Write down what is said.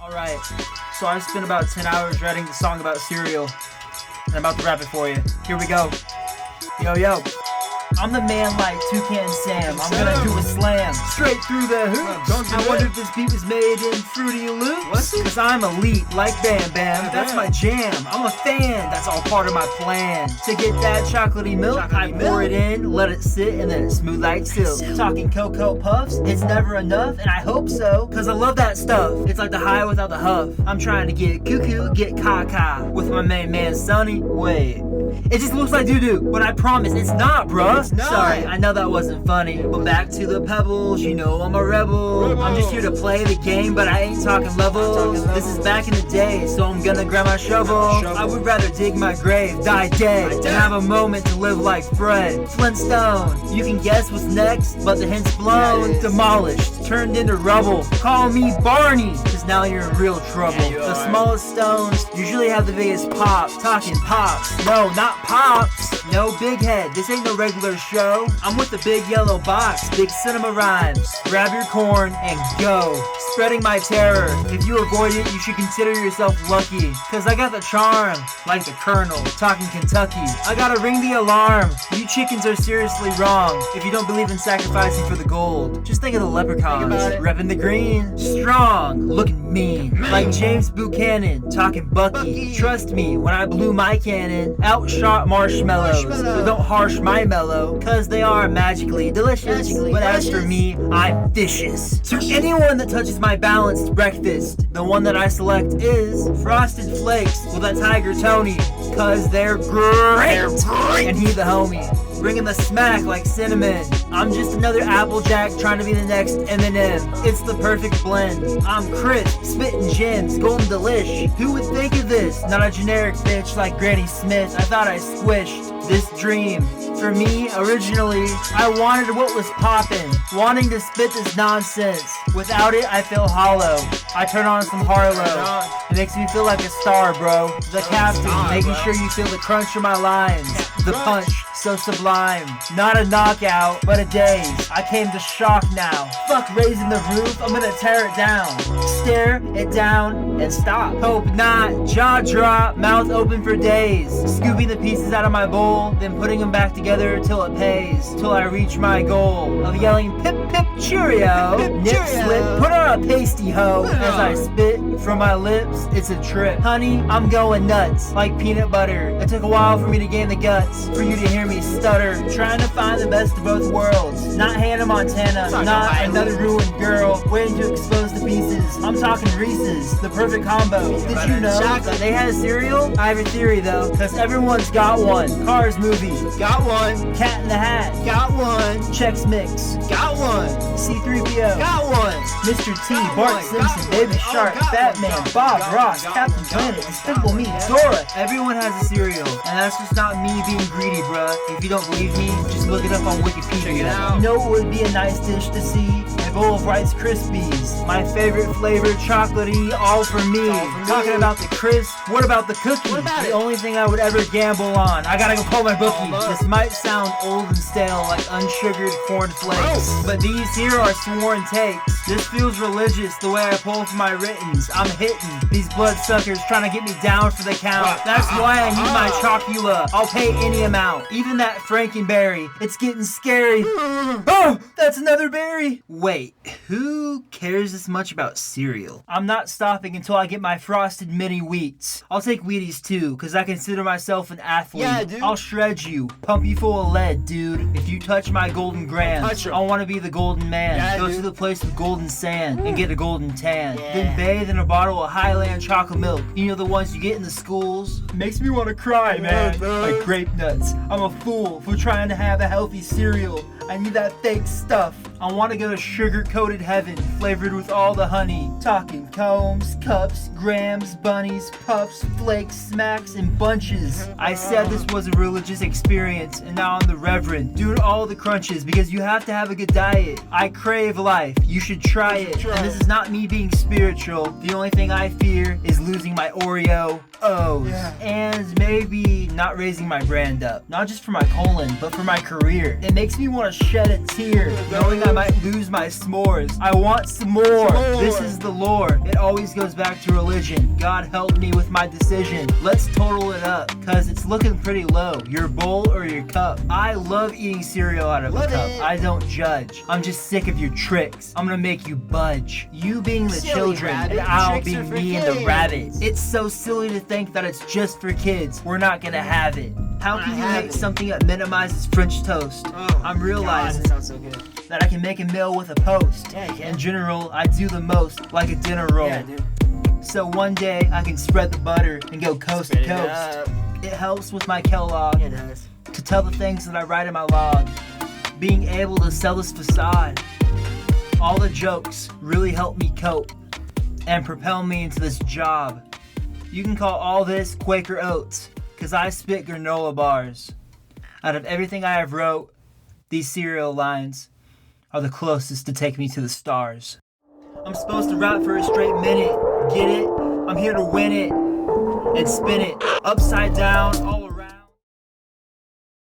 Alright, so I spent about 10 hours writing the song about cereal, and I'm about to rap it for you. Here we go. Yo. I'm the man like Toucan Sam. I'm gonna do a slam straight through the hoops. I wonder if this beat was made in Fruity Loops. Cause I'm elite like Bam Bam. That's my jam. I'm a fan. That's all part of my plan. To get that chocolatey milk, I pour it in, let it sit, and then it's smooth like silk. Talking Cocoa Puffs, it's never enough, and I hope so. Cause I love that stuff. It's like the high without the huff. I'm trying to get cuckoo, get caca with my main man Sonny. Wait. It just looks like doo-doo, but I promise it's not, bruh. Sorry, I know that wasn't funny, but back to the pebbles, you know I'm a rebel. I'm just here to play the game, but I ain't talking levels. This is back in the day, so I'm gonna grab my shovel. I would rather dig my grave, die dead, and have a moment to live like Fred Flintstone. You can guess what's next, but the hint's blown. Demolished, turned into rubble. Call me Barney, cause now you're in real trouble. The smallest stones usually have the biggest pop. Talking pops, no, not pops. No big head, this ain't no regular show. I'm with the big yellow box, big cinema rhymes. Grab your corn and go. Spreading my terror. If you avoid it, you should consider yourself lucky. Cause I got the charm, like the Colonel, talking Kentucky. I gotta ring the alarm. You chickens are seriously wrong. If you don't believe in sacrificing for the gold, just think of the leprechauns. Revving the green, strong, looking mean. Like James Buchanan, talking Bucky. Trust me, when I blew my cannon, outshot marshmallows. But don't harsh my mellow, cause they are magically delicious. But as for me, I'm vicious. To anyone that touches my balanced breakfast, the one that I select is Frosted Flakes with a Tiger Tony, cause they're great. And he the homie, bringing the smack like cinnamon. I'm just another Applejack trying to be the next Eminem. It's the perfect blend. I'm crisp, spitting gems, golden delish. Who would think of this? Not a generic bitch like Granny Smith. I thought I squished this dream. For me, originally, I wanted what was poppin', wanting to spit this nonsense. Without it, I feel hollow. I turn on some Harlow. It makes me feel like a star, bro. The captain, making sure you feel the crunch of my lines. The punch, so sublime. Not a knockout, but a daze. I came to shock now. Fuck raising the roof, I'm gonna tear it down. Stare it down and stop. Hope not. Jaw drop, mouth open for days. Scooping the pieces out of my bowl, then putting them back together till it pays. Till I reach my goal of yelling pip pip cheerio. Nip slip, put on a pasty hoe. As I spit from my lips, it's a trip. Honey, I'm going nuts like peanut butter. It took a while for me to gain the guts, for you to hear me stutter. Trying to find the best of both worlds. Not Hannah Montana, not another ruined girl waiting to expose the pieces. I'm talking Reese's, the perfect combo. Did you know that they had a cereal? I have a theory though, cause everyone's got one. Cars movie, got one. Cat in the Hat, got one. Chex Mix, got one. C-3PO, got one. Mr. T, Bart Simpson, Baby Shark, Batman, Bob Ross, Captain Planet, Despicable Me, Dora. Everyone has a cereal, and that's just not me being greedy, bruh. If you don't believe me, just look it up on Wikipedia. You know what would be a nice dish to see? A bowl of Rice Krispies. My favorite flavor, chocolatey, all for me. Talking about the crisp, what about the cookie? The only thing I would ever gamble on. I gotta go call my bookie. This might sound old and stale like unsugared corn flakes, but these here are sworn takes. This feels religious the way I pull for my writtens. I'm hitting these bloodsuckers trying to get me down for the count. That's why I need my chocula. I'll pay any amount, even that Frankenberry. It's getting scary. Oh, that's another berry. Wait, who cares this much about cereal? I'm not stopping until I get my frosted mini wheats. I'll take Wheaties too, cause I consider myself an athlete. Yeah, dude. I'll shred you, pump you full of lead, dude. If you touch my golden grams, I wanna be the golden man. Yeah, go to the place with golden sand and get a golden tan. Then bathe in a bottle of Highland chocolate milk. You know the ones you get in the schools? Makes me wanna cry, man. Like grape nuts. I'm a fool for trying to have a healthy cereal. I need that fake stuff. I want to go to sugar-coated heaven, flavored with all the honey. Talking combs, cups, grams, bunnies, puffs, flakes, smacks, and bunches. I said this was a religious experience, and now I'm the reverend, doing all the crunches because you have to have a good diet. I crave life. You should try it. And this is not me being spiritual. The only thing I fear is losing my Oreo O's. And maybe not raising my brand up. Not just for my colon, but for my career. It makes me want to shed a tear, knowing I might lose my s'mores. I want some more. This is the lore. It always goes back to religion. God help me with my decision. Let's total it up, cause it's looking pretty low. Your bowl or your cup. I love eating cereal out of a cup. I don't judge. I'm just sick of your tricks. I'm gonna make you budge. You being the children, and I'll be me and the rabbit. It's so silly to think that it's just for kids. We're not gonna have it. How can you make something that minimizes French toast? I'm realizing that I can make a meal with a post. In general, I do the most, like a dinner roll. So one day, I can spread the butter and go coast to coast. It helps with my Kellogg to tell the things that I write in my log. Being able to sell this facade. All the jokes really help me cope and propel me into this job. You can call all this Quaker Oats, cause I spit granola bars. Out of everything I have wrote, these cereal lines are the closest to take me to the stars. I'm supposed to rap for a straight minute, get it? I'm here to win it and spin it upside down all around.